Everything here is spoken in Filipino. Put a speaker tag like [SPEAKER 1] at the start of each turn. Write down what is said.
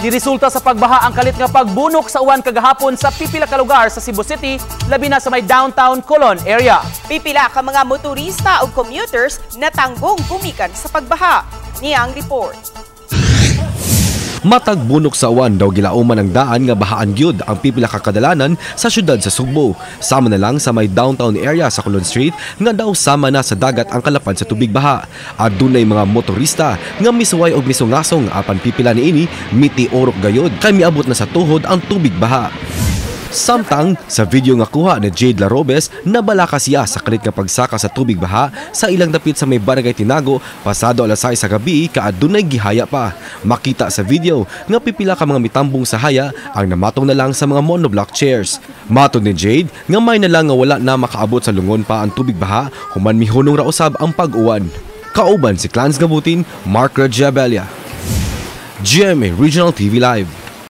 [SPEAKER 1] Niresulta sa pagbaha ang kalit nga pagbunok sa uwan kagahapon sa pipila ka lugar sa Cebu City, labi na sa may downtown Colon area.
[SPEAKER 2] Pipila ka mga motorista o commuters natanggong gumikan sa pagbaha. Niya ang report.
[SPEAKER 3] Matag bunok sa uwan daw gilauman ng daan nga bahaan gyud ang pipila ka kadalanan sa syudad sa Sugbo. Sama na lang sa may downtown area sa Colon Street nga daw sama na sa dagat ang kalapad sa tubig baha. Adunay mga motorista nga misuway og misungasong apan pipila niini mitiorok gayud kay miabot na sa tuhod ang tubig baha. Samtang sa video nga kuha ni Jade Larobes, nabala ka siya sa kalit nga pagsaka sa tubig baha sa ilang dapit sa may barangay Tinago pasado alas 6 sa gabi kaadunay gihaya pa. Makita sa video nga pipila ka mga mitambong sa haya ang namatong na lang sa mga monoblock chairs. Matod ni Jade nga may na lang nga wala na makaabot sa lungon pa ang tubig baha human mihunong ra usab ang pag-uwan. Kauban si Clans Gabutin, Mark Rajabelia. GMA Regional TV Live.